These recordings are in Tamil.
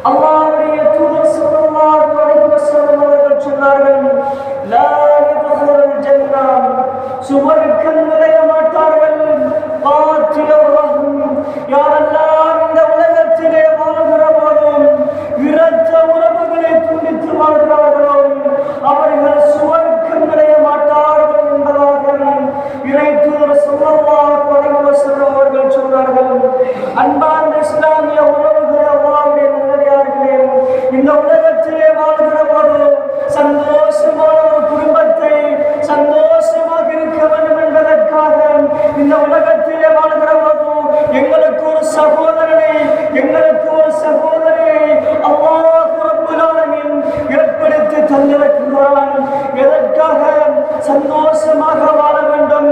அல்லாஹ்வுடைய தூதர் ஸல்லல்லாஹு அலைஹி வஸல்லம் அவர்கள் சொன்னார்கள், லா யதுகுலுல் ஜன்னah, சுவர்க்கம் நுழைய மாட்டார்கள். காத்தியர் ரஹம், யாரெல்லாம் இந்த உலகத்திலே வாழ்கிற போதும் இரத்த உறவுகளை துண்டித்து வாழ்கிறார்களோ அவர்கள் சுவர்க்கம் நுழைய மாட்டார்கள் என்பதாக இறை தூதர் ஸல்லல்லாஹு அலைஹி வஸல்லம் அவர்கள் சொன்னார்கள். அன்பார்ந்த இஸ்லாமிய உறவுகளே, அல்லாஹ்வுடைய நல்லடியார்களே, இந்த உலகத்திலே வாழ்கிற போது சந்தோஷமான ஒரு குடும்பத்தை சந்தோஷமாக இருக்க வேண்டும் என்பதற்காக இந்த உலகத்திலே வாழ்கிற போது எங்களுக்கு ஒரு சகோதரனை எங்களுக்கு ஒரு சகோதரியை அல்லாஹ் ரப்பல் ஆலமீன் ஏற்படுத்தி தந்திருக்கிறான். எதற்காக? சந்தோஷமாக வாழ வேண்டும்,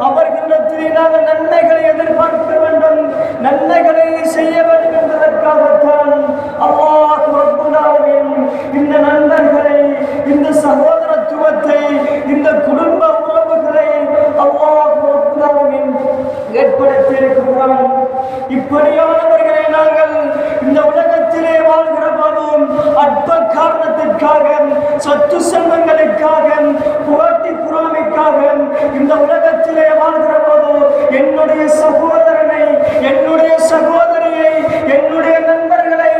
அவர்களிடத்தில் நாங்கள் நன்மைகளை எதிர்பார்க்க வேண்டும், நன்மைகளை செய்ய வேண்டும் என்பதற்காகத்தான் அல்லாஹ் ரப்பல் ஆலமீன் இந்த நண்பர்களை, இந்த சகோதரத்துவத்தை, இந்த குடும்ப உறவுகளை அல்லாஹ் ரப்பல் ஆலமீன் ஏற்படுத்தி இருக்கிறான். இப்படியானவர்களை நாங்கள் இந்த உலகத்திலே வாழ்கிற போதும் அற்ப காரணத்திற்காக, சொத்து செல்வங்களுக்காக, புகட்டி புறாமைக்காக இந்த உலகத்திலே வாழ்கிற போதும் என்னுடைய சகோதரனை, என்னுடைய சகோதரியை, என்னுடைய நண்பர்களை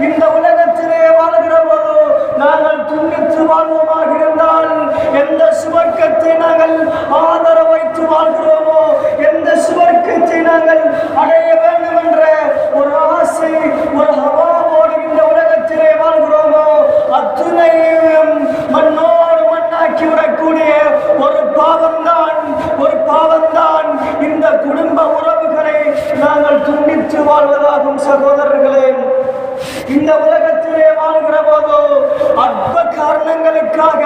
இந்த உலகத்திலே வாழ்கிற போது நாங்கள் துண்டித்து வாழ்வோமாக இருந்தால் எந்த சுவர்க்கத்தை நாங்கள் ஆதரவு வைத்து வாழ்கிறோமோ, எந்த சுவர்க்கத்தை நாங்கள் அடைய வேண்டும் என்ற ஒரு ஆசை, ஒரு ஹவாவோடு இந்த உலகத்திலே வாழ்கிறோமோ அத்துணையும் மண்ணோடு மண்ணாக்கி விடக்கூடிய ஒரு பாவம்தான் இந்த குடும்ப உறவுகளை நாங்கள் துண்டித்து வாழ்வதாகும். சகோதரர்களே, இந்த உலகத்திலே வாழ்கிற போதோ அற்ப காரணங்களுக்காக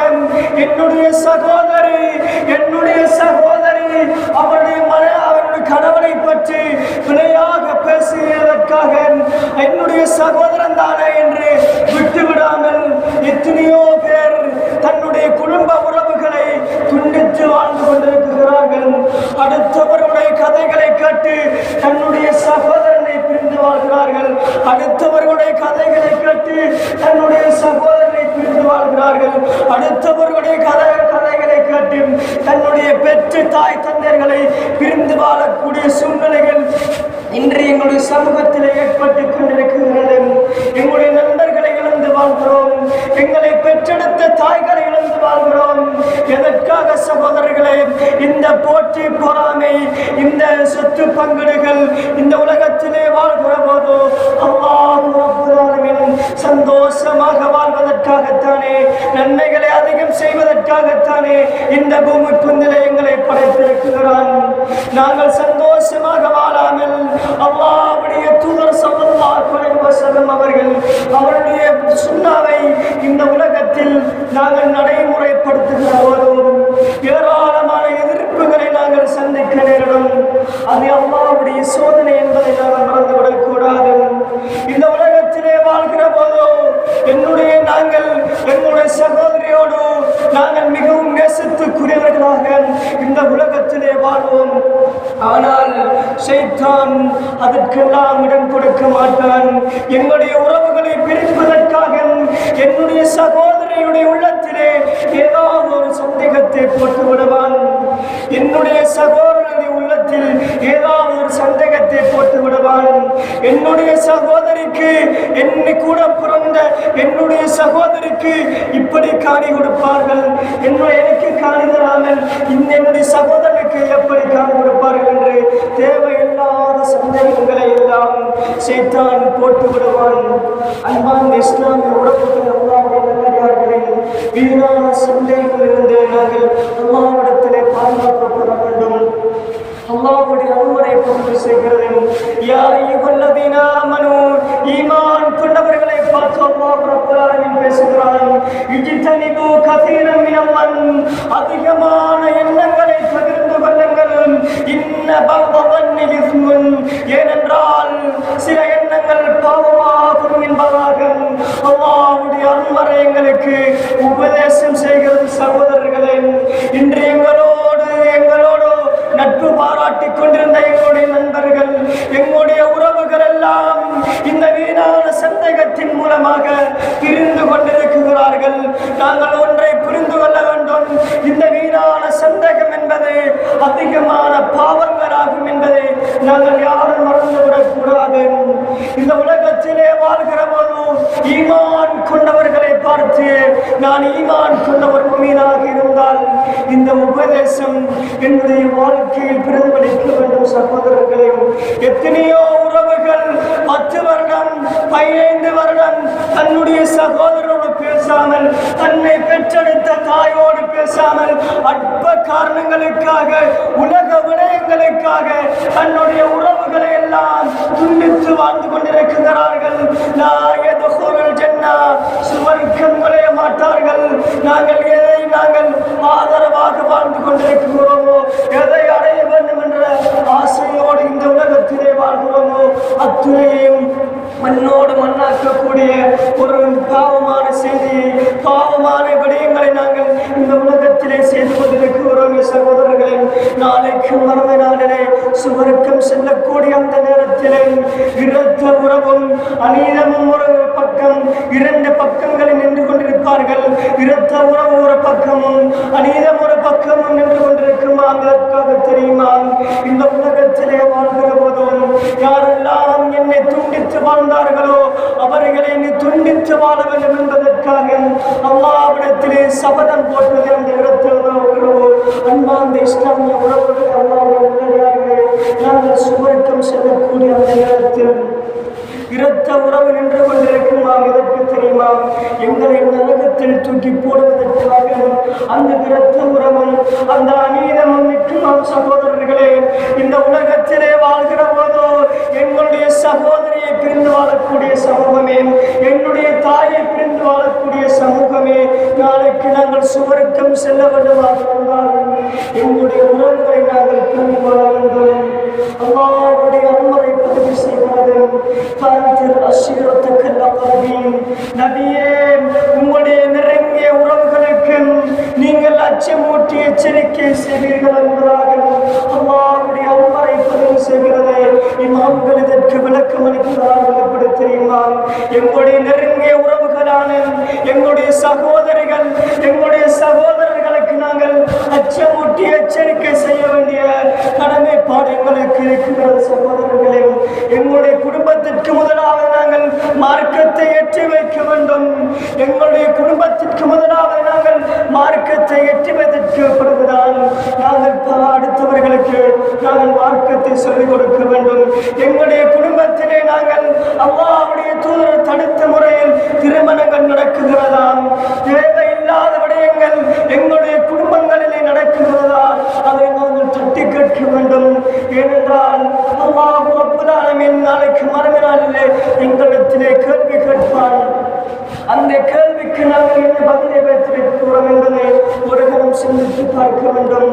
என்னுடைய சகோதரி அவருடைய கணவனை பற்றி பிழையாக பேசியதற்காக என்னுடைய சகோதரன் தானே என்று விட்டுவிடாமல் எத்தனையோ பேர் தன்னுடைய குடும்ப உறவுகளை துண்டித்து வாழ்ந்து கொண்டிருக்கிறார்கள். அடுத்தவர்களுடைய கதைகளை கேட்டு தன்னுடைய சகோதரனை பிரிந்து வாழ்கிறார்கள். அடுத்தவர்களுடைய கதைகளை கேட்டு தன்னுடைய சகோதரனை பிரிந்து வாழ்கிறார்கள். அடுத்தவர்களுடைய கதைகளை கேட்டு தன்னுடைய பெற்று தாய் தந்தையர்களை பிரிந்து வாழக்கூடிய சூழ்நிலைகள் இன்று எங்களுடைய சமூகத்தில் ஏற்பட்டுக் கொண்டிருக்கிறது. எங்களுடைய நண்பர்களை இழந்து வாழ்கிறோம், எங்களை பெற்றெடுத்த தாய்களை இழந்து வாழ்கிறோம். எதற்காக சகோதரர்களே? இந்த போட்டி பொறாமை, இந்த சொத்து பங்கீடுகள் இந்த உலகத்திலே வாழ்கிற போது அல்லாஹ் ரப்பல் ஆலமீன் சந்தோஷமாக வாழ்வதற்காகத்தானே, நன்மைகளை அதிகம் செய்வதற்காகத்தானே இந்த பூமி புந்திலே எங்களை படைத்திருக்கிறான். நாங்கள் சந்தோஷமாக வாழாமல் அல்லாஹ்வுடைய தூதர் ஸல்லல்லாஹு அலைஹி வஸல்லம் அவர்கள் அவருடைய சுன்னாவை இந்த உலகத்தில் நாங்கள் நடைமுறைப்படுத்துகிற போதும் ஏராளமான எதிர்ப்புகளை நாங்கள் சந்திக்க நேரிடும். அது அல்லாஹ்வுடைய சோதனை என்பதை நாங்கள் மறந்துவிடக் கூடாது. இந்த உலகத்திலே வாழ்கிற போதோ என்னுடைய சகோதரியோடு நாங்கள் மிகவும் நேசத்துக்குரியவர்களாக இந்த உலகத்திலே வாழ்வோம். ஆனால் ஷைத்தான் அதற்கெல்லாம் இடம் கொடுக்க மாட்டான். எங்களுடைய உறவுகளை பிரிப்பதற்காக என்னுடைய சகோதரியுடைய உள்ளத்திலே ஏதாவது ஒரு சந்தேகத்தை போட்டு விடுவான். என்னுடைய சகோதரனுடைய உள்ளத்தில் ஏதாவது ஒரு சந்தேகத்தை போட்டு விடுவான். என்னுடைய சகோதரிக்கு என்னை கூட பிறந்த என்னுடைய சகோதரிக்கு இப்படி காணி கொடுப்பார்கள், எனக்கு காணி தராமல் என்னுடைய சகோதரனுக்கு எப்படி காணி கொடுப்பார்கள் என்று தேவையில்லாத சந்தேகங்களை எல்லாம் ஷைத்தான் போட்டு விடுவான். அன்பார்ந்த இஸ்லாமிய உறவுகள், அல்லாஹ்வுடைய நல்லடியார்களே, வீணான சந்தேகங்களிலிருந்து நாங்கள் அல்லாஹ்விடத்திலே பாதுகாப்பு பெற வேண்டும். அல்லாஹ்வுடைய அருளை கொண்டு செய்கிறது. யா அய்யுஹல்லதீன ஆமனூ, ஈமான் கொண்டவர்களை பார்த்து அல்லாஹ் ரப்பல் ஆலமீன் பேசுகிறான். இஜ்தனிபு கஸீரன் மினல் அதிகமான எண்ணங்களை பகிர்ந்து கொள்ளுங்கள். இன்ன பஅதன்னி இஸ்முன், ஏனென்றால் சில எண்ணங்கள் பாவமாகும் என்பதாக அல்லாஹ்வுடைய அருளை எங்களுக்கு உபதேசம் செய்கிறது. சகோதரர்களே, இன்று எங்களோடு நட்பு பாராட்டிக் கொண்டிருந்த எங்களுடைய நண்பர்கள், எங்களுடைய உறவுகள் எல்லாம் இந்த வீணான சந்தேகத்தின் மூலமாக இருக்கிறார்கள். நாங்கள் ஒன்றை புரிந்து கொள்ள வேண்டும். இந்த வீணான சந்தேகம் என்பது அதிகமான பாவங்களாகும் என்பதை நாங்கள் யாரும் மறந்துவிடக் கூடாது. இந்த உலகத்திலே வாழ்கிற போது ஈமான் கொண்டவர்களை பார்த்து நான் ஈமான் கொண்ட ஒரு முஃமினாக இருந்தால் இந்த உபதேசம் என்னுடைய வாழ்க்கையில் பிரதிபலிக்க வேண்டும். சகோதரர்களே, எத்தனையோ உறவுகள் 10 வருடம் 15 வருடம் தன்னுடைய சகோதரனோடு பேசாமல், தன்னை பெற்றெடுத்த தாயோடு பேசாமல், அற்ப காரணங்களுக்காக, உலக விடயங்களுக்காக தன்னுடைய உறவுகளை எல்லாம் துண்டித்து வாழ்ந்து கொண்டிருக்கிறார்கள். சுவர்க்கம் நுழைய மாட்டார்கள். நாங்கள் எதை நாங்கள் ஆதரவாக வாழ்ந்து கொண்டிருக்கிறோமோ, எதை அடைய வேண்டும் என்ற ஆசையோடு இந்த உலகத்திலே வாழ்கிறோமோ அத்துணையும் மண்ணோடு மண்ணாக்கக்கூடிய ஒரு பாவமான செய்தியை, பாவமான விடயங்களை நாங்கள் இந்த உலகத்திலே செய்து கொண்டிருக்கிறோம். சகோதரர்களே, நாளைக்கு மரண நாளிலே சுவர்க்கம் செல்லக்கூடிய அந்த நேரத்திலே இரத்த உறவும் அநீதமும் ஒரு பக்கம், 2 பக்கங்களில் நின்று கொண்டிருப்பார்கள். இரத்த உறவு ஒரு பக்கமும் அநீதம் ஒரு பக்கமும் நின்று கொண்டிருக்குமா? அதற்காக தெரியுமா? இந்த உலகத்திலே வாழ்கிற போதும் யாரெல்லாம் என்னை துண்டித்து வாழ்ந்தார்களோ அவர்களை நீ துண்டித்து வாழ வேண்டும் என்பதற்காக அல்லாஹ்விடத்திலே சபதம் போட்டது. அந்த இடத்தில் அன்பார்ந்த இஸ்லாமிய உறவுகளை அல்லாஹ்வுடைய நாங்கள் சுவர்க்கம் செல்லக்கூடிய அந்த நேரத்தில் இரத்த உறவு நின்று கொண்டிருக்குமா? இதற்கு தெரியுமா? எங்களை நரகத்தில் தூக்கி போடுவதற்காக அந்த இரத்த உறவும் அந்த அநீதமும் நிற்குமா? சகோதரர்களே, இந்த உலகத்திலே வாழ்கிற போதோ எங்களுடைய சகோதரியை பிரிந்து வாழக்கூடிய சமூகமே, என்னுடைய தாயை பிரிந்து வாழக்கூடிய சமூகமே, நாளைக்கு நாங்கள் சுவர்க்கம் செல்ல வேண்டுமாக இருந்தால் எங்களுடைய உறவுகளை நாங்கள் பிரிந்து வாழ வேண்டும். அல்லாஹ்வுடைய அருளை பதிவு செய்கிறது. நபியே, உங்களுடைய நெருங்கிய உறவுகளுக்கு நீங்கள் அச்சமூட்டி எச்சரிக்கை செய்வீர்கள் என்பதாக அல்லாஹ்வுடைய அருளை பதிவு செய்கிறது. இமாம்கள் இதற்கு விளக்கம் அளிக்கிறார்கள். எப்படி தெரியுமா? எங்களுடைய நெருங்கிய உறவுகளான எங்களுடைய சகோதரிகள், எங்களுடைய சகோதரர்களுக்கு நாங்கள் அச்சமூட்டி எச்சரிக்கை செய்ய வேண்டிய கடமைப்பாடு எங்களுக்கு இருக்கிறது. சகோதரர்களே, எங்களுடைய குடும்பத்திற்கு முதலாவது நாங்கள் மார்க்கத்தை ஏற்றி வைக்க வேண்டும். எங்களுடைய குடும்பத்திற்கு முதலாவது நாங்கள் மார்க்கத்தை ஏற்றி வைத்ததற்கு பிறகுதான் நாங்கள் அடுத்தவர்களுக்கு நாங்கள் மார்க்கத்தை சொல்லிக் கொடுக்க வேண்டும். எங்களுடைய குடும்பத்திலே நாங்கள் அல்லாஹ்வுடைய தூதர் தடுத்த முறையில் திருமணங்கள் நடக்குகிறதா? தேவையில்லாத விடயங்கள் எங்களுடைய குடும்பங்களிலே நடக்குகிறதா? அதை நாங்கள் தட்டி கேட்க வேண்டும். ஏனென்றால் அல்லாஹ் ரப்பல் ஆலமீன் நாளைக்கு மறுமை நாளிலே எங்களிடத்திலே கேள்வி கேட்பான். அந்த கேள்விக்கு நாங்கள் என்ன பதிலை வைத்திருக்கிறோம் என்பதை ஒரு கணம் சிந்தித்து பார்க்க வேண்டும்.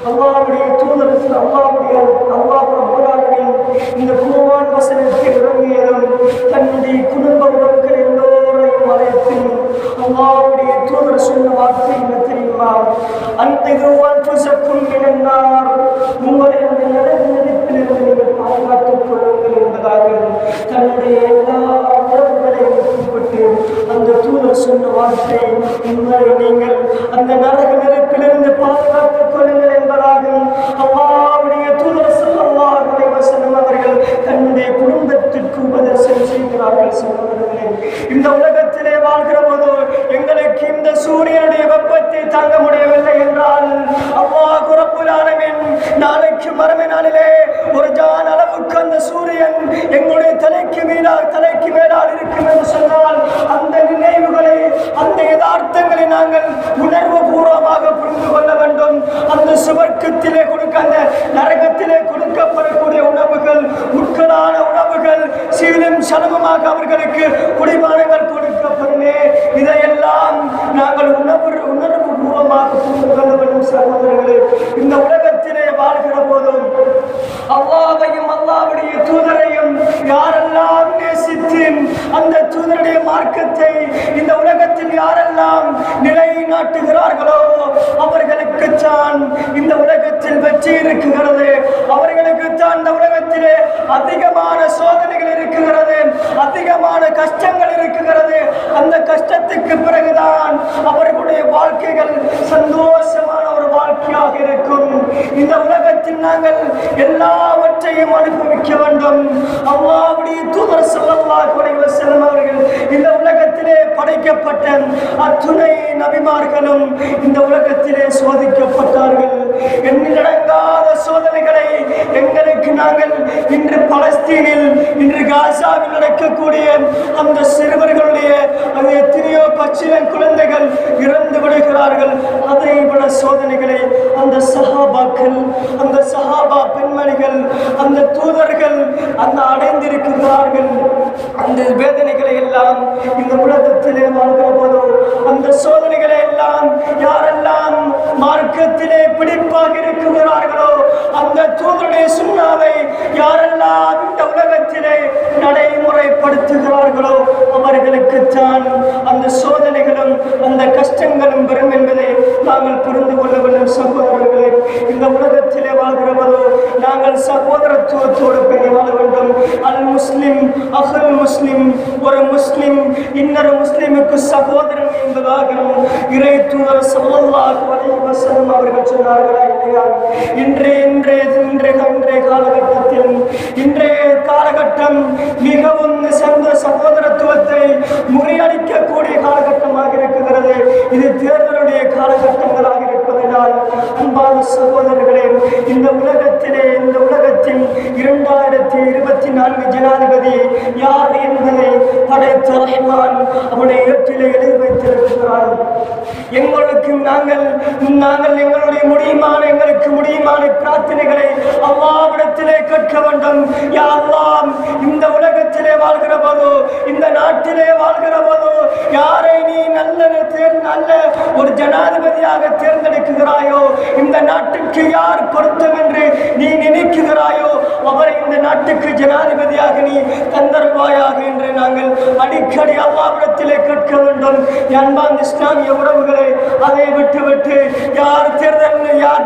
அல்லாஹ்வுடைய தூதர் அல்லாஹ் ரப்பல் ஆலமீன் இந்த குர்ஆன் வசனத்தை இறங்கியதும் தன்னுடைய குடும்ப உறவுகள் எல்லோரையும் அழைத்து அல்லாஹ்வுடைய தூதர் சொன்ன வார்த்தை என்ன தெரியுமா? அன்திரு அன்ஃபுஸக்கும் மினன்னார், உங்களை அந்த நரகத்திலிருந்து நீங்கள் பாதுகாத்துக் கொள்ளுங்கள் என்பதாக தன்னுடைய எல்லா உறவுகளையும் கூப்பிட்டு அந்த தூதர் சொன்ன வார்த்தை, உங்களை நீங்கள் அந்த நரக நெருப்பிலிருந்து பாதுகாத்துக் கொள்ளுங்கள் என்பதாக அல்லாஹ்வுடைய தூதர் ஸல்லல்லாஹு அலைஹி வஸல்லம் அவர்கள் தன்னுடைய குடும்பத்திற்கு உபதேசம் செய்கிறார்கள். சகோதரர்களே, இந்த உலகத்திலே வாழ்கிற போது எங்களுக்கு இந்த சூரியனுடைய வெப்பத்தை தாங்க முடியவில்லை என்றால் அல்லாஹ் ரப்பல் ஆலமீன் நாளைக்கு மறுமை நாளிலே ஒரு ஜான் அளவுக்கு அந்த சூரியன் எங்களுடைய தலைக்கு மேலால் இருக்கும் என்று சொன்னால் அந்த நினைவுகளை, அந்த யதார்த்தங்களை நாங்கள் உணர்வு பூர்வமாக புரிந்து கொள்ள வேண்டும். அந்த சுவர்க்கத்திலே அந்த நரகத்திலே கொடுக்கப்படக்கூடிய உணவுகள் முட்களான உணவுகள், சீலும் சலமுமாக அவர்களுக்கு குடிபானங்கள் கொடுக்கப்படுமே. இதையெல்லாம் நாங்கள் உணர்வு பூர்வமாக புரிந்து கொள்ள வேண்டும். சகோதரர்களே, இந்த உலகத்திலே வாழ்கிற போதும் அல்லாஹ்வையும் அல்லாஹ்வுடைய தூதரையும் யாரெல்லாம் நேசித்து அந்த தூதருடைய மார்க்கத்தை இந்த உலகத்தில் யாரெல்லாம் நிலைநாட்டுகிறார்களோ அவர்களுக்கு தான் இந்த உலகத்தில் வெற்றி இருக்குகிறது. அவர்களுக்கு தான் இந்த உலகத்திலே அதிகமான சோதனைகள் இருக்குகிறது, அதிகமான கஷ்டங்கள் இருக்குகிறது. அந்த கஷ்டத்துக்கு பிறகுதான் அவர்களுடைய வாழ்க்கைகள் சந்தோஷமான ஒரு வாழ்க்கையாக இருக்கும். இந்த உலகத்தில் நாங்கள் எல்லாவற்றையும் அனுபவிக்க வேண்டும். அல்லாஹ்வுடைய தூதர் ஸல்லல்லாஹு அலைஹி வஸல்லம் அவர்கள் இந்த உலகத்திலே படைக்கப்பட்ட அத்துணை நபிமார்களும் இந்த உலகத்திலே சோதிக்கப்பட்டார்கள். எண்ணிலடங்காத சோதனைகளை எங்களுக்கு நாங்கள் இன்று பலஸ்தீனில், இன்று காசாவில் நடக்கக்கூடிய அந்த சிறுவர்களுடைய அந்த எத்தனையோ பச்சிள குழந்தைகள் இறந்து விடுகிறார்கள். அதை விட சோதனைகளை அந்த சஹாபாக்கள், அந்த சஹாபா பெண்மணிகள், அந்த தூதர்கள் அந்த அடைந்திருக்கிறார்கள். அந்த வேதனைகளை எல்லாம் இந்த உலகத்திலே வாழ்கிற போதோ, அந்த சோதனைகளை எல்லாம் யாரெல்லாம் மார்க்கத்திலே பிடிப்பாக இருக்கிறார்களோ, அந்த தூதருடைய சுன்னாவை யாரெல்லாம் இந்த உலகத்திலே நடைமுறைப்படுத்துகிறார்களோ அவர்களுக்குத்தான் அந்த சோதனைகளும் அந்த கஷ்டங்களும் வரும் என்பதை நாங்கள் புரிந்து கொள்ள வேண்டும். சகோதரர்களே, இந்த உலகத்திலே வாழ்கிறவரோ நாங்கள் சகோதரத்துவத்தோடு பேணி வாழ வேண்டும். அல் முஸ்லிம் அஹல் முஸ்லிம், ஒரு முஸ்லிம் இன்னொரு முஸ்லிமுக்கு சகோதரன் என்பதாக இறை தூதர் ஸல்லல்லாஹு அலைஹி வஸல்லம் அவர்கள் சொன்னார்களா இல்லையா? இன்றைய காலகட்டத்தில், இன்றைய காலகட்டம் மிகவும் சிறந்த சகோதரத்துவத்தை முறியடிக்கக்கூடிய காலகட்டமாக இருக்கிறது. இது தேர்தலுடைய காலகட்டங்களாக இருப்பதனால் அன்பான சகோதரர்களே, இந்த உலகத்திலே, இந்த உலகத்தின் 2024 ஜனாதிபதி யார் என்பதை படைத்த ரஹ்மான் அவனுடைய ஏற்றிலே எழுதி வைத்திருக்கிறார். எங்களுக்கும் நாங்கள் எங்களுக்கு முடியுமான பிரார்த்தனைகளை அல்லாஹ்விடத்திலே கேட்க வேண்டும். யா அல்லாஹ், இந்த உலகத்திலே வாழ்கிற போதோ, இந்த நாட்டிலே வாழ்கிற போதோ யாரை நீ நல்ல ஒரு ஜனாதிபதியாக தேர்ந்தெடுக்கிறாயோ, இந்த நாட்டுக்கு யார் பொருத்தம் என்று நீ நினைக்கிறாயோ அவரை இந்த நாட்டுக்கு ஜனாதிபதியாக நீ தந்தருவாயாக என்று நாங்கள் அடிக்கடி அல்லாஹ்விடத்திலே கேட்க வேண்டும். அன்பான இஸ்லாமிய உறவுகளை, அதை விட்டு யார்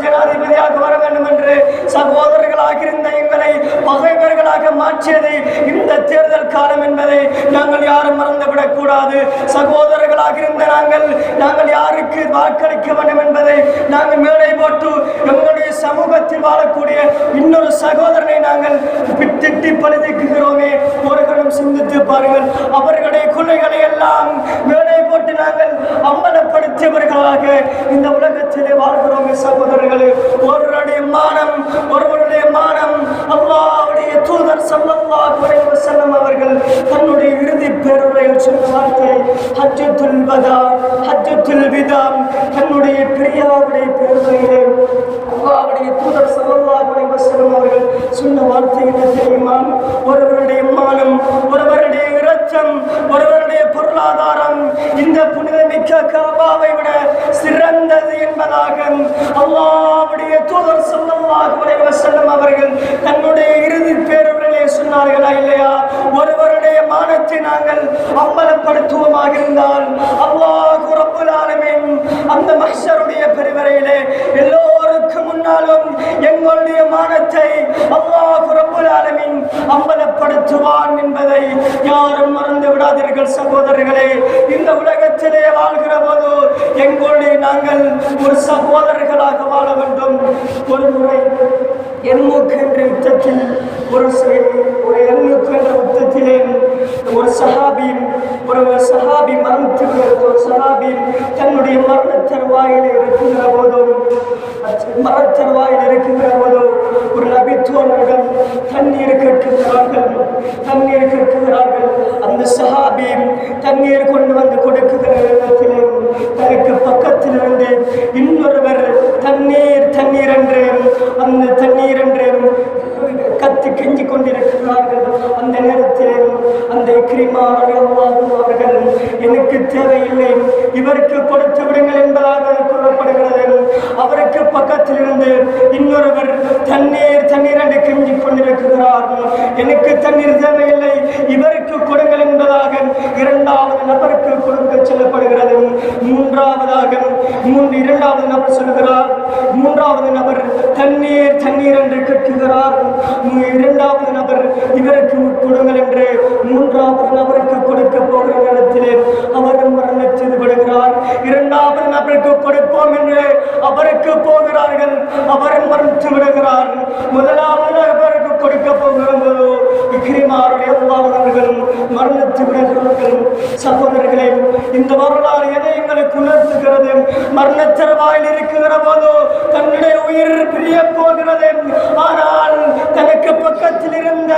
ஜனாதிபதியாக வர வேண்டும் என்று சகோதரர்களாக இருந்த எங்களை பகைவர்களாக மாற்றியது இந்த தேர்தல் காலம் என்பதை நாங்கள் யாரும் மறந்துவிடக் கூடாது. சகோதரர்களாக இருந்த நாங்கள் யாருக்கு வாக்களிக்க வேண்டும் என்பதை நாங்கள் மேடை போட்டு எங்களுடைய சமூகத்தில் வாழக்கூடிய இன்னொரு சகோதரனை நாங்கள் திட்டி பழுதிக்கிறோமே. ஒருவரும் சிந்தித்து பாருங்கள். அவர்களுடைய கொள்கைகளை எல்லாம் மேடை போட்டு நாங்கள் அம்பலப்படுத்தியவர்களாக இந்த உலகத்திலே வாழ்கிறோமே. சகோதரர்களே, ஒருவருடைய மானம் அல்லாஹ்வுடைய தூதர் ஸல்லல்லாஹு அலைஹி வஸல்லம் அவர்கள் தன்னுடைய இறுதி பேருரையில் சொன்ன வார்த்தை ஹஜ்ஜத்துல் விதா, தன்னுடைய பிரியாவுடைய பேருரையிலே அல்லாஹ்வுடைய தூதர் ஸல்லல்லாஹு அலைஹி வஸல்லம் அவர்கள் சொன்ன வார்த்தை என்ன தெரியுமா? ஒருவருடைய மானம், ஒருவருடைய இரத்தம், ஒருவருடைய பொருளாதாரம் இந்த புனிதமிக்க காபாவை விட சிறந்தது என்பதாக அல்லாஹ்வுடைய தூதர் ஸல்லல்லாஹு அலைஹி வஸல்லம் அவர்கள் தன்னுடைய இறுதி பேருரையிலே சொன்னார்களா இல்லையா? ஒருவருடைய மானத்தை நாங்கள் அம்பலப்படுத்துவோமாக இருந்தால் அல்லாஹ் ரப்புல் ஆலமீன் அந்த மஹ்ஷருடைய பெருவரையிலே எல்லோருக்கும் முன்னாலும் எங்களுடைய மானத்தை அல்லாஹ் ரப்புல் ஆலமீன் அம்பலப்படுத்துவான் என்பதை யாரும் மறந்து விடாதீர்கள். சகோதரர்களே, இந்த உலகத்திலே வாழ்கிற போது எங்களுடைய நாங்கள் ஒரு சகோதரர்களாக வாழ வேண்டும். ஒரு முறை எண்முக்கு என்ற யுத்தத்தில் ஒரு எண்முக்கு என்ற யுத்தத்திலே ஒரு சஹாபி தன்னுடைய மரண தருவாயில் இருக்குகிற போதும் ஒரு நபித்துவனிடம் தண்ணீர் கேட்கிறார்கள். அந்த சஹாபி தண்ணீர் கொண்டு வந்து கொடுக்குகிற இடத்திலே தனக்கு பக்கத்தில் இருந்து இன்னொருவர் தண்ணீர் என்று அந்த தண்ணீர் என்று கத்தி கெஞ்சி கொண்டிருக்கிறார்கள். அந்த நேரத்தில் அந்த இக்ரிமா ரலியல்லாஹு அவர்கள் எனக்கு தேவையில்லை, இவருக்கு கொடுத்து விடுங்கள் என்பதாக கூறப்படுகிறது. அவருக்கு பக்கத்தில் இருந்து இன்னொருவர் தண்ணீர் என்று கெஞ்சி கொண்டிருக்கிறார். எனக்கு தண்ணீர் தேவையில்லை, இவருக்கு கொடுங்கள் என்பதாக இரண்டாவது நபருக்கு கொடுக்க சொல்லப்படுகிறது. இரண்டாவது நபர் சொல்கிறார். மூன்றாவது நபர் தண்ணீர் என்று கேட்கிறார். இரண்டாவது நபர் இவருக்கு கொடுங்கள் என்று மூன்றாவது நபருக்கு கொடுக்க போகிற நேரத்திலே அவரும் மரணம் செய்து விடுகிறார். சகோதரர்களே, இந்த வரலாறு எதை எங்களுக்கு உணர்த்துகிறது? மரணத்தருவாயில் இருக்கிற போதோ தன்னுடைய உயிர் பிரிய போகிறது. ஆனால் தனக்கு பக்கத்தில் இருந்த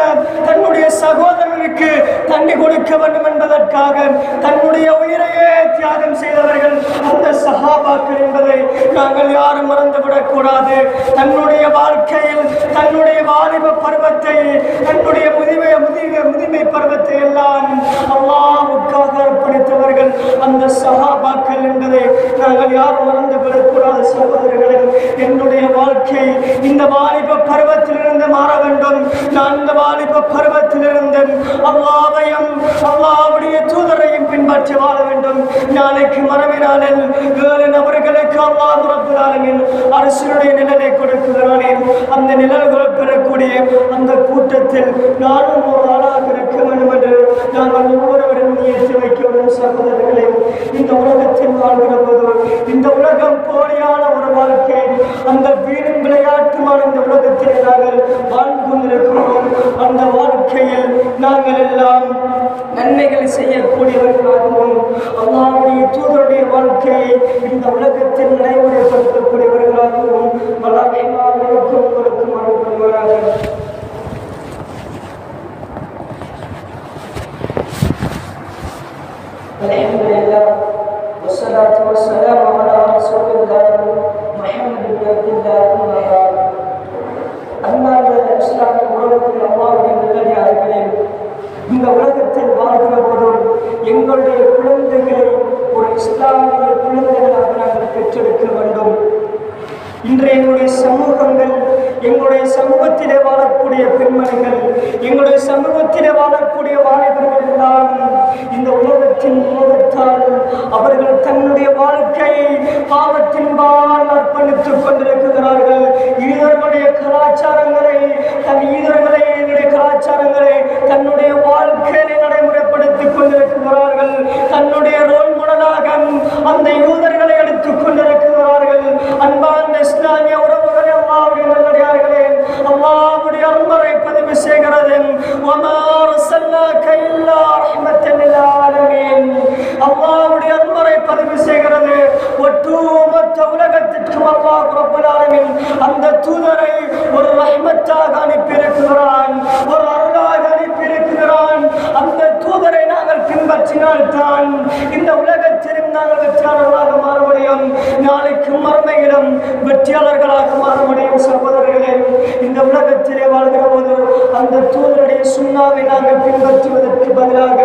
தன்னுடைய சகோதரனுக்கு தண்ணி கொடுக்க வேண்டும் என்பதற்காக தன்னுடைய உயிரையே தியாகம் செய்தவர்கள் அந்த சஹாபாக்கள் என்பதை நாங்கள் யாரும் மறந்துவிடக் கூடாது. தன்னுடைய வாழ்க்கையில் தன்னுடைய வாலிப பருவத்தை, தன்னுடைய முதுமை பருவத்தை எல்லாம் அல்லாஹ்வுக்காக அர்ப்பணித்தவர்கள் அந்த சஹாபாக்கள் என்பதை நாங்கள் யாரும் மறந்துவிடக் கூடாது. சகோதரர்களே, என்னுடைய வாழ்க்கை இந்த வாலிப பருவத்திலிருந்து மாற வேண்டும். நான் இந்த வாலிப பருவத்திலிருந்து அல்லாஹ்வையும் அல்லாஹ்வுடைய தூதரையும் பின்பற்றி வாழ வேண்டும். நாளைக்கு மறுமையினாளில் 7 நபர்களுக்கு அல்லாஹ் ரப்பல் ஆலமீன் அரசுடைய நிழலை கொடுக்கிறானே, அந்த நிழல்கள் பெறக்கூடிய அந்த கூட்டத்தில் நானும் ஒரு ஆளாக இருக்க வேண்டும் என்று நாங்கள் ஒவ்வொருவரும் நியத்து வைக்க வேண்டும். சகோதரர்களே, இந்த உலகத்தில் வாழ்கிற போது இந்த உலகம் போலியான ஒரு வாழ்க்கை, அந்த வீடும் விளையாட்டுமான இந்த உலகத்தில் நாங்கள் வாழ்ந்து கொண்டிருக்கிறோம். அந்த வாழ்க்கையில் நாங்கள் எல்லாம் நன்மைகளை செய்யக்கூடியவர்களாகவும் அல்லாஹ்வுடைய தூதருடைய வாழ்க்கையை இந்த உலகத்தில் நடைமுறைப்படுத்தக்கூடியவர்களாகவும் உங்களுக்கும் அனுப்புவாராக. அல்ஹம்துலில்லாஹ் வஸ்ஸலாத்து வஸ்ஸலாமு அலா ரசூலில்லாஹ் முஹம்மது பின் அப்துல்லாஹ் அம்மா பஅத். அன்பார்ந்த இஸ்லாமிய உறவுகள், அல்லாஹ்வுடைய நல்லடியார்களே, இந்த உலகத்தில் வாழ்கிற போதும் எங்களுடைய குழந்தைகளை ஒரு இஸ்லாமிய குழந்தைகளாக நாங்கள் பெற்றெடுக்க வேண்டும். இன்றைய எங்களுடைய சமூகங்கள், எங்களுடைய சமூகத்திலே வாழக்கூடிய பெண்மணிகள், எங்களுடைய சமூகத்திலே வாழக்கூடிய வாலிபர்கள் எல்லாம் இந்த உலகத்தின் மோகத்தால் அவர்கள் தன்னுடைய வாழ்க்கையை பாவத்தின்பால் அர்ப்பணித்துக் கொண்டிருக்கிறார்கள். ஈதர்களுடைய கலாச்சாரங்களை கலாச்சாரங்களை தன்னுடைய வாழ்க்கையை நடைமுறைப்படுத்திக் கொண்டிருக்கிறார்கள். தன்னுடைய ரோல் மாடலாக அந்த யூதர்களை எடுத்துக் கொண்டிருக்கிறார்கள். அன்பார்ந்த இஸ்லாமிய உறவுகளே, அல்லாஹ்வுடைய நல்லடியார்களே, அல்லாஹ்வுடைய அருள்மறை பதிவு செய்கிறது. வமா அர்ஸல்னாக இல்லா ரஹ்மத்தல் லில் ஆலமீன். அல்லாஹ்வுடைய அருள்மறை பதிவு செய்கிறது. ஒட்டுமொத்த உலகத்திற்கும் அல்லாஹ் ரப்பல் ஆலமீன் அந்த தூதரை ஒரு ரஹ்மத்தாக அனுப்பியிருக்கிறான், ஒரு அருளாக அனுப்பியிருக்கிறான். அந்த தூதரை நாங்கள் பின்பற்றினால் தான் இந்த உலகத்திலும் நாங்கள் வெற்றியாளர்களாக மாற முடியும். நாளைக்கு மறுமையிலும் வெற்றியாளர்களாக மாற முடியும். சகோதரர்களே, இந்த உலகத்திலே வாழ்கிற போது அந்த தூதருடைய சுண்ணாவை நாங்கள் பின்பற்றுவதற்கு பதிலாக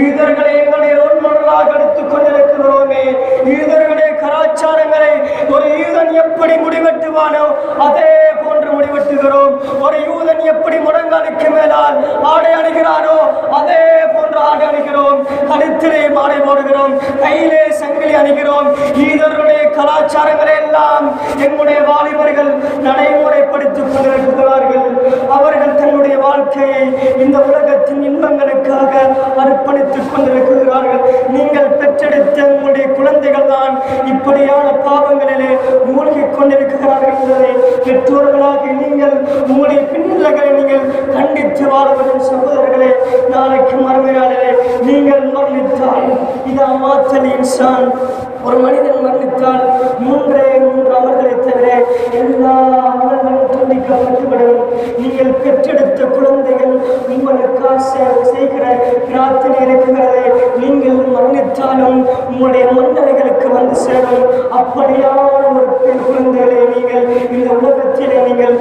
யூதர்களை எங்களுடைய ரோல் மாடலாக எடுத்துக் கொண்டிருக்கிறோமே. யூதர்களுடைய கலாச்சாரங்களை ஒரு யூதன் எப்படி முடிவெட்டுவானோ அதே போன்று முடிவெட்டுகிறோம். ஒரு யூதன் எப்படி முழங்காலுக்கு மேலால் ஆடை அணிகிறானோ அதே போன்று ஆடை அணிகிறோம். கழுத்திலே மாடை போடுகிறோம், கையிலே சங்கிலி அணிகிறோம். யூதர்களுடைய கலாச்சாரங்களை எல்லாம் எங்களுடைய வாலிபர்கள் நடைமுறைப்படுத்திக் கொண்டிருக்கிறார்கள். அவர்கள் தன்னுடைய வாழ்க்கையை இந்த உலகத்தின் இன்பங்களுக்காக அர்ப்பணித்துக் கொண்டிருக்கிறார்கள். நீங்கள் பெற்றெடுத்த உங்களுடைய குழந்தைகள் தான் இப்படியான பாவங்களிலே மூழ்கிக் கொண்டிருக்கிறார்கள் என்பதை பெற்றோர்களாக நீங்கள் உங்களுடைய பிள்ளைகளை நீங்கள் கண்டித்து வாழ்வதும். சகோதரர்களே, நாளைக்கு மறுமை நாளிலே நீங்கள் மரணித்தால் இதா மாத்தல் இன்சான், ஒரு மனிதன் மரணித்தால் 3 அமல்களை தவிர எல்லா அமல்களும் துண்டிக்கப்பட்டுவிடும். நீங்கள் பெற்றெடுத்த குழந்தைகள் உங்களுக்காக செய்கிற பிரார்த்தனை இருக்கிறது. நீங்கள் மரணித்தாலும் உங்களுடைய மன்னரைகளுக்கு வந்து சேரும். அப்படியான ஒரு பெண் குழந்தைகளை நீங்கள் இந்த உலகத்திலே நீங்கள்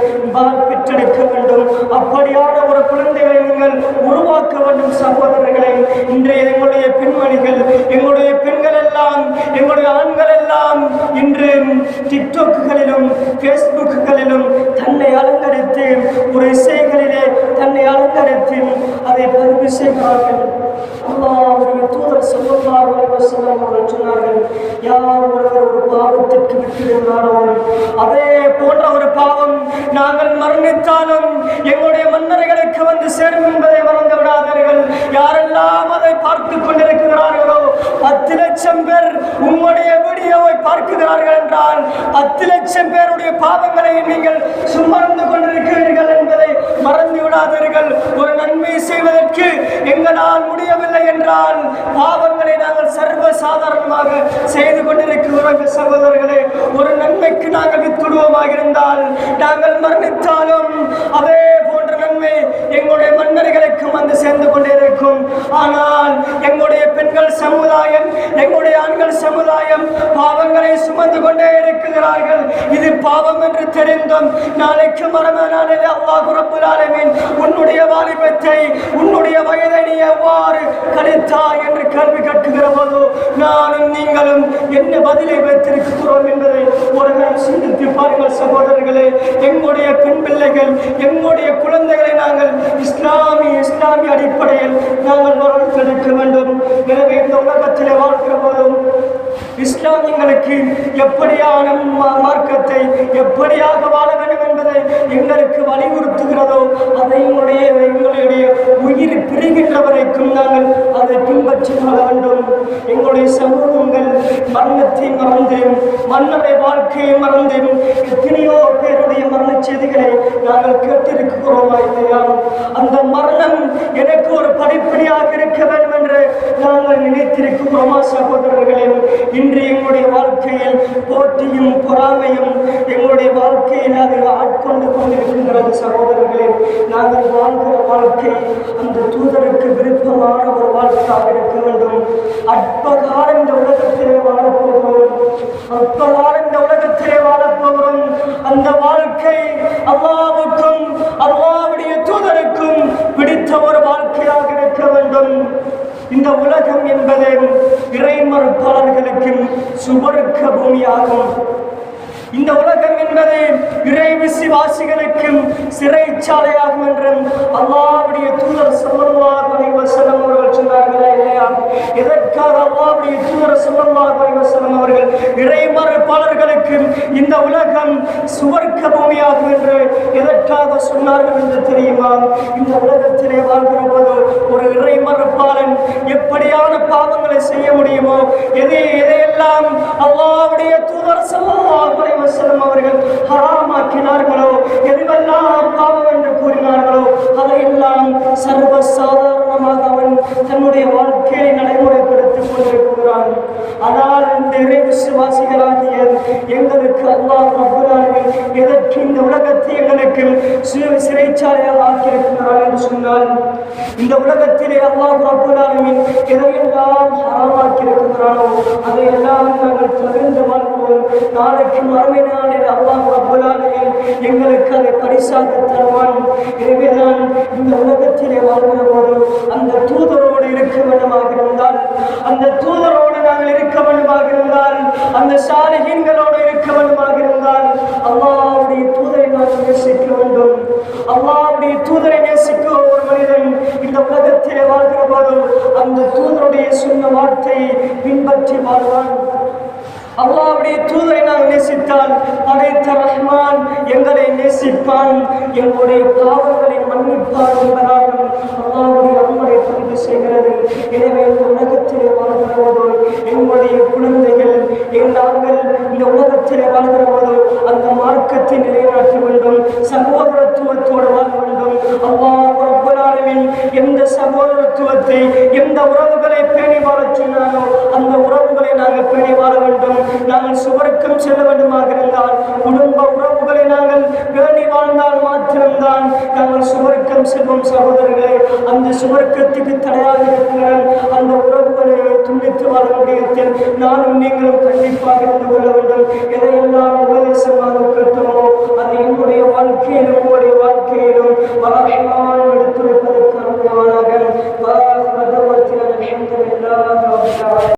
பெற்றெடுக்க வேண்டும். அப்படியான ஒரு குழந்தைகளை நீங்கள் உருவாக்க வேண்டும். சகோதரர்களை, இன்றைய எங்களுடைய பெண்மணிகள், எங்களுடைய பெண்கள் எல்லாம், எங்களுடைய ஆண்கள் எல்லாம் இன்று டிக்டாக்குகளிலும் பேஸ்புக்குகளிலும் தன்னை அலங்கரித்து ஒரு இசைகளிலே தன்னை அலங்கரித்து அதை பதிவு செய்கிறார்கள். அல்லாஹ்வுடைய தூதர் ஸல்லல்லாஹு அலைஹி வஸல்லம் அவர்கள் சொன்னார்கள், யார் ஒருவர் ஒரு பாவத்திற்கு விட்டுவிடுகிறாரோ அதே போன்ற ஒரு பாவம் நாங்கள் மரணித்தாலும் எங்களுடைய மன்னரைகளுக்கு வந்து சேரும் என்பதை மறந்து விடாதீர்கள். யாரெல்லாம் அதை பார்த்துக் கொண்டிருக்கிறார்களோ 10 லட்சம் பேர் உங்களுடைய வீடியோவை பார்க்கிறார்கள் என்றால் 10 லட்சம் பேருடைய பாவங்களை நீங்கள் சுமந்து கொண்டிருக்கிறீர்கள் என்பதை மறந்து விடாதீர்கள். ஒரு நன்மை செய்வதற்கு எங்களால் முடியவில்லை என்றால் பாவங்களை நாங்கள் சர்வ சாதாரணமாக செய்து கொண்டிருக்கிறோம் சகோதரர்களே. ஒரு நன்மைக்கு நாங்கள் வித்துடுவோமாக இருந்தால் நாங்கள் மரணித்தாலும் அதே போன்ற நன்மை எங்களுடைய மன்னர்களுக்கு வந்து சேர்ந்து கொண்டே இருக்கும். ஆனால் எங்களுடைய பெண்கள் சமுதாயம், எங்களுடைய ஆண்கள் சமுதாயம் பாவங்களை சுமந்து கொண்டே இருக்கிறார்கள். இது பாவம் என்று தெரிந்தும் நாளைக்கு மரண நாளில் அல்லாஹ் ரப்பல் ஆலமீன் உன்னுடைய வாலிபத்தை, உன்னுடைய வயதை நீ எவ்வாறு கழித்தாய் என்று கேள்வி கேட்கிற போது நானும் நீங்களும் என்ன பதிலை வைத்திருக்கிறோம் என்பதை ஒரு நாள் சிந்தித்து பாருங்கள் சகோதரர்களே. எங்களுடைய பெண் பிள்ளைகள், எங்களுடைய குழந்தைகளை நாங்கள் இஸ்லாமிய அடிப்படையில் நாங்கள் வளர்த்தெடுக்க வேண்டும். எனவே இந்த உலகத்திலே வாழ்கிற போதும் இஸ்லாம் எங்களுக்கு எப்படியான மார்க்கத்தை எப்படியாக வாழ வேண்டும் என்பதை எங்களுக்கு வலியுறுத்துகிறதோ அதை எங்களுடைய உயிர் பிரிகின்ற வரைக்கும் நாங்கள் அதை பின்பற்றி வாழ வேண்டும். எங்களுடைய சமூகங்கள் மரணத்தை மறந்து, மன்னரை வாழ்க்கையை மறந்து எத்தனையோ பேருடைய மரண செய்திகளை நாங்கள் கேட்டிருக்கிறோமா இல்லையா? அந்த மரணம் எனக்கு ஒரு படிப்படியாக இருக்க வேண்டும் என்று நாங்கள் நினைத்திருக்கிறோமா சகோதரர்களே? இன்று எங்களுடைய வாழ்க்கையில் போட்டியும் பொறாமையும் எங்களுடைய வாழ்க்கையில் அதை ஆட்கொண்டு கொண்டிருக்கின்றது சகோதரர்களே. நாங்கள் வாழ்கிற வாழ்க்கை அந்த தூதருக்கு விருப்பமான ஒரு வாழ்க்கையாக இருக்க வேண்டும். அற்பகாலம் இந்த உலகத்திலே வாழப்போகிறோம், அற்பகாலம் இந்த உலகத்திலே வாழப்போகிறோம். அந்த வாழ்க்கை அல்லாஹ்வுக்கும் அல்லாஹ்வுடைய தூதருக்கும் பிடித்த ஒரு வாழ்க்கையாக இருக்க வேண்டும். இந்த உலகம் என்பது இறை மறுப்பாளர்களுக்கு சுவர்க்க பூமியாகும். இந்த உலகம் என்பது இறை விசுவாசிகளுக்கும் சிறைச்சாலையாகும் என்றும் அல்லாஹ்வுடைய தூதர் ஸல்லல்லாஹு அலைஹி வஸல்லம் அவர்கள் சொன்னார்களா இல்லையா? எதற்காக அல்லாஹ்வுடைய தூதர் ஸல்லல்லாஹு அலைஹி வஸல்லம் அவர்கள் இறை மறுப்பாளர்களுக்கு இந்த உலகம் சுவர்க்க பூமியாகும் என்று எதற்காக சொன்னார்கள் என்று தெரியுமா? இந்த உலகத்திலே வாழ்கிற போது ஒரு இறை மறுப்பாளன் எப்படியான பாவங்களை செய்ய முடியுமோ, எதையெல்லாம் அல்லாஹ்வுடைய தூதர் ஸல்லல்லாஹு அலைஹி வஸல்லம் அவர்கள் ஹராமாக்கினார்களோ, எதுவெல்லாம் பாவம் என்று கூறினார்களோ அதையெல்லாம் சர்வ சாதாரணமாக அவன் தன்னுடைய வாழ்க்கையை நடைமுறைப்படுத்திக் கொண்டிருக்கிறான். ஆனால் இந்த இறை விசுவாசிகளாகிய எங்களுக்கு அல்லாஹ் ரப்பல் ஆலமீன் எதற்கு இந்த உலகத்தை எங்களுக்கு சிறைச்சாலையாக ஆக்கியிருக்கிறார் என்று சொன்னால், இந்த உலகத்திலே அல்லாஹ் ரப்பல் ஆலமீன் எதையெல்லாம் ஹராமாக்கியிருக்கிறானோ அதையெல்லாம் நாங்கள் தவிர்த்து வாழ்கிறோம். நாளைக்கு மறுமை நாளில் அல்லாஹ் ரப்பல் ஆலமீன் எங்களுக்கு அதை பரிசாக தருவான். எனவேதான் இந்த உலகத்திலே வாழ்கிற போது அந்த தூதரோடு இருக்க வேண்டுமாக இருந்தால், அந்த தூதரோடு நாங்கள் இருக்க வேண்டுமாக இருந்தால், அந்த சாலிஹீன்களோடு இருக்க வேண்டுமாக இருந்தால் அல்லாஹ்வுடைய தூதரை நாங்கள் நேசிக்க வேண்டும். அல்லாஹ்வுடைய தூதரை நேசிக்க ஒரு மனிதன் இந்த உலகத்திலே வாழ்கிற போது அந்த தூதருடைய சொன்ன வார்த்தையை பின்பற்றி வாழ்வான். அல்லாஹ்வுடைய தூதரை நாங்கள் நேசித்தால் படைத்த ரஹ்மான் எங்களை நேசிப்பான், எங்களுடைய பாவங்களை மன்னிப்பான் என்பதாக அல்லாஹ்வுடைய அருளை பதிவு செய்கிறது. எனவே இந்த உலகத்திலே வாழ்கிற போது எங்களுடைய குழந்தைகள், நாங்கள் இந்த உலகத்திலே வாழ்கிற போது அந்த மார்க்கத்தை நிலைநாட்ட வேண்டும், சகோதரத்துவத்தோடு வாழ வேண்டும். அல்லாஹ் ரப்பல் ஆலமீன் எந்த சகோதரத்துவத்தை, எந்த உறவுகளை பேணி வாழச் சொன்னாரோ அந்த உறவுகளை நாங்கள் பேணி வாழ வேண்டும். நாங்கள் சுவர்க்கம் செல்ல வேண்டுமாக இருந்தால் குடும்ப உறவுகளை நாங்கள் பேணி வாழ்ந்தால் மாத்திரம்தான் நாங்கள் சுவர்க்கம் செல்வோம் சகோதரர்களே. அந்த சுவர்க்கத்துக்கு தடையாக இருக்கிற அந்த உறவுகளை துண்டித்து வாழ முடியத்தில் நானும் நீங்களும் கண்டிப்பாக இருந்து கொள்ள வேண்டும். எதையெல்லாம் உபதேசமாக கேட்டோமோ அதை என்னுடைய வாழ்க்கையிலும் உங்களுடைய வாழ்க்கையிலும்